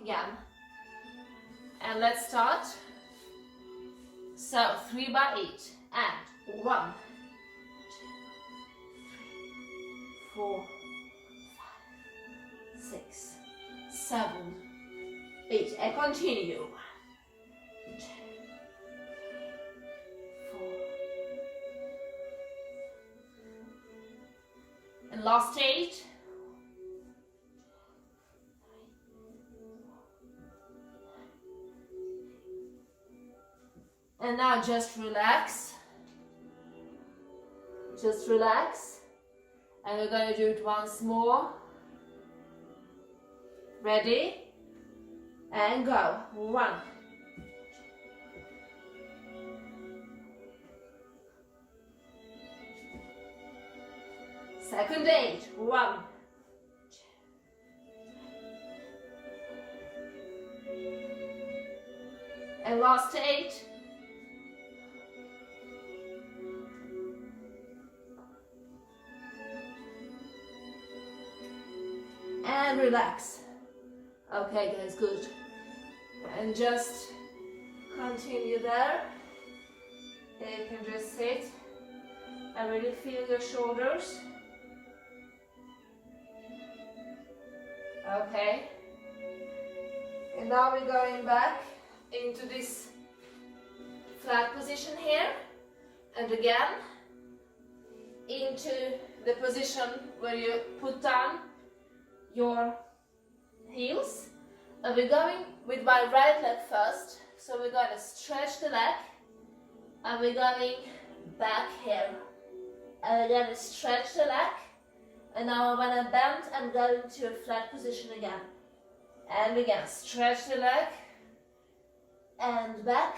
again. And let's start. So 3 by 8 and 1, 2, 3, 4, 5, 6, 7, 8 and continue. 2, 4 and last 8. And now just relax. Just relax. And we're going to do it once more. Ready? And go. 1. Second 8. 1. 2. And last 8. And relax. Okay guys, good. And just continue there. You can just sit and really feel your shoulders. Okay. And now we're going back into this flat position here. And again, into the position where you put down your heels. And we're going with my right leg first. So we're going to stretch the leg. And we're going back here. And we're going to stretch the leg. And now when I bend, I'm going to a flat position again. And again, stretch the leg. And back.